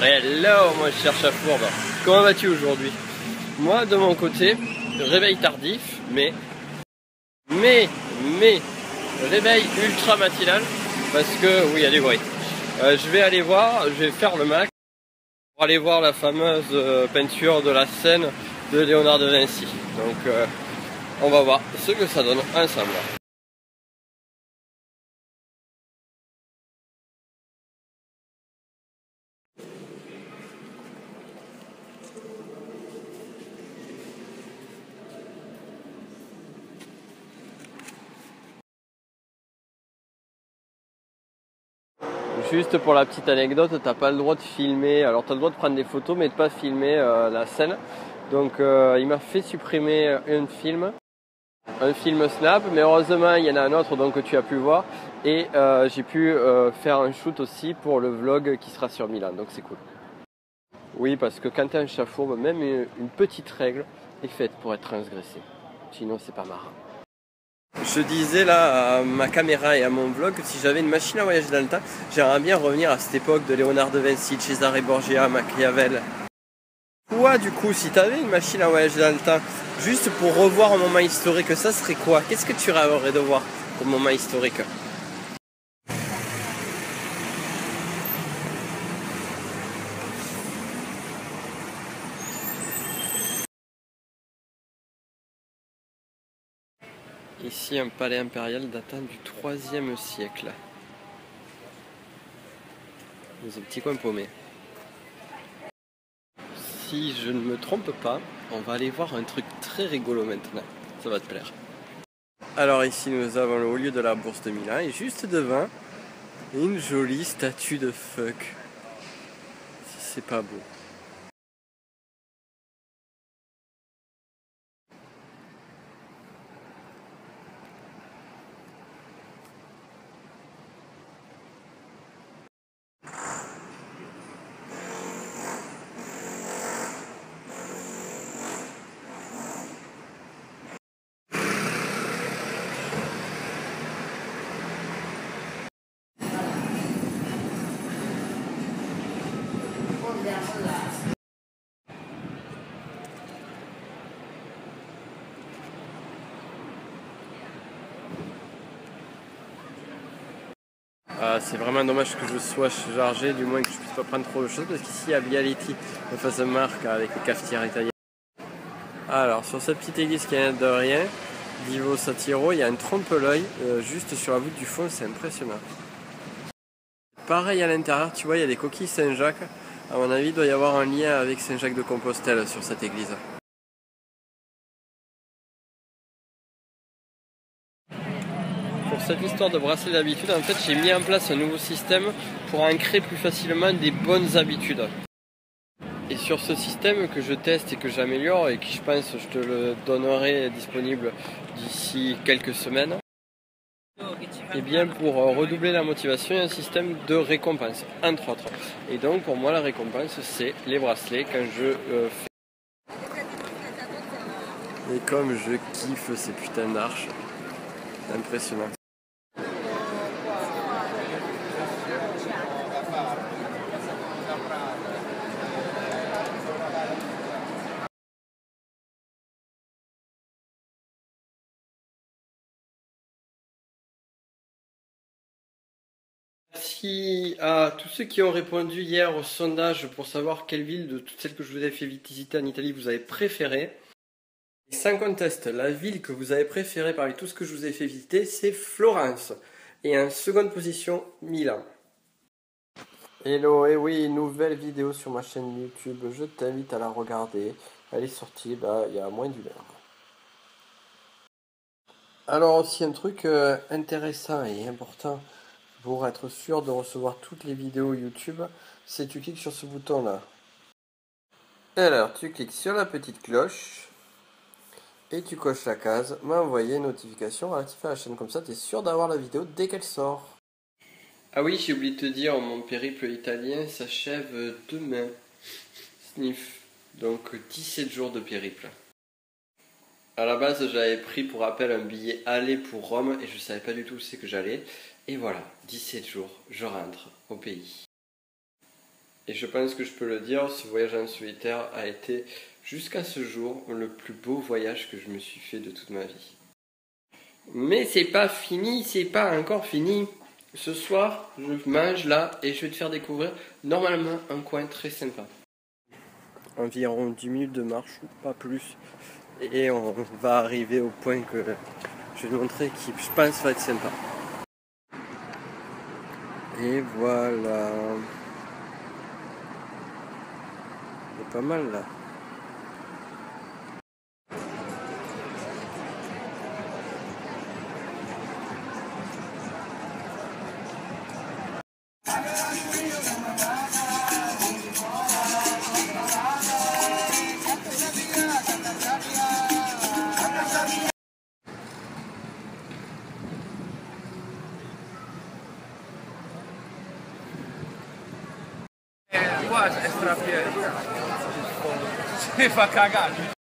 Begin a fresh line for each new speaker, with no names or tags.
Hello mon cher Chafourbe, comment vas-tu aujourd'hui? Moi de mon côté, réveil tardif, mais réveil ultra matinal, parce que oui il y a du bruit. Je vais faire le max pour aller voir la fameuse peinture de la Seine de Léonard de Vinci. Donc on va voir ce que ça donne ensemble. Juste pour la petite anecdote, t'as pas le droit de filmer, alors t'as le droit de prendre des photos mais de pas filmer la scène. Donc il m'a fait supprimer un film Snap, mais heureusement il y en a un autre donc, que tu as pu voir. Et j'ai pu faire un shoot aussi pour le vlog qui sera sur Milan, donc c'est cool. Oui, parce que quand t'es un chat fourbe, même une petite règle est faite pour être transgressée. Sinon c'est pas marrant. Je disais là à ma caméra et à mon vlog que si j'avais une machine à voyager dans le temps, j'aimerais bien revenir à cette époque de Léonard de Vinci, de Cesare Borgia, Machiavel. Toi du coup, si tu avais une machine à voyager dans le temps, juste pour revoir un moment historique, ça serait quoi? Qu'est-ce que tu rêverais de voir comme moment historique? Ici un palais impérial datant du 3e siècle. Dans un petit coin paumé. Si je ne me trompe pas, on va aller voir un truc très rigolo maintenant. Ça va te plaire. Alors ici nous avons le haut lieu de la bourse de Milan et juste devant, une jolie statue de phoque. C'est pas beau. C'est vraiment dommage que je sois chargé, du moins que je puisse pas prendre trop de choses, parce qu'ici il y a Vialetti, la fameuse marque avec les cafetières italiennes. Alors sur cette petite église qui n'a de rien, Divo Satiro, il y a un trompe-l'œil juste sur la voûte du fond, c'est impressionnant. Pareil à l'intérieur, tu vois, il y a des coquilles Saint-Jacques. À mon avis, il doit y avoir un lien avec Saint-Jacques de Compostelle sur cette église. Pour cette histoire de bracelet d'habitude, en fait, j'ai mis en place un nouveau système pour ancrer plus facilement des bonnes habitudes. Et sur ce système que je teste et que j'améliore et qui, je pense, je te le donnerai disponible d'ici quelques semaines, et bien pour redoubler la motivation, il y a un système de récompense, entre autres. Et donc pour moi la récompense c'est les bracelets quand je fais. Et comme je kiffe ces putains d'arches, c'est impressionnant. Merci à tous ceux qui ont répondu hier au sondage pour savoir quelle ville de toutes celles que je vous ai fait visiter en Italie vous avez préféré. Et sans conteste, la ville que vous avez préférée parmi tout ce que je vous ai fait visiter, c'est Florence. Et en seconde position, Milan. Hello, et oui, nouvelle vidéo sur ma chaîne YouTube, je t'invite à la regarder. Elle est sortie il y a moins d'1 heure. Alors aussi un truc intéressant et important pour être sûr de recevoir toutes les vidéos YouTube, c'est tu cliques sur ce bouton là. Alors tu cliques sur la petite cloche et tu coches la case m'envoyer une notification relative à la chaîne, comme ça tu es sûr d'avoir la vidéo dès qu'elle sort. Ah oui, j'ai oublié de te dire, mon périple italien s'achève demain. Sniff. Donc 17 jours de périple. À la base, j'avais pris pour rappel un billet aller pour Rome et je savais pas du tout où c'est que j'allais. Et voilà, 17 jours, je rentre au pays. Et je pense que je peux le dire, ce voyage en solitaire a été jusqu'à ce jour le plus beau voyage que je me suis fait de toute ma vie. Mais c'est pas fini, c'est pas encore fini. Ce soir, je mange là et je vais te faire découvrir normalement un coin très sympa. Environ 10 minutes de marche, pas plus. Et on va arriver au point que je vais te montrer qui, je pense, va être sympa. Et voilà. C'est pas mal là.
Qua è strapieno. Si fa cagare.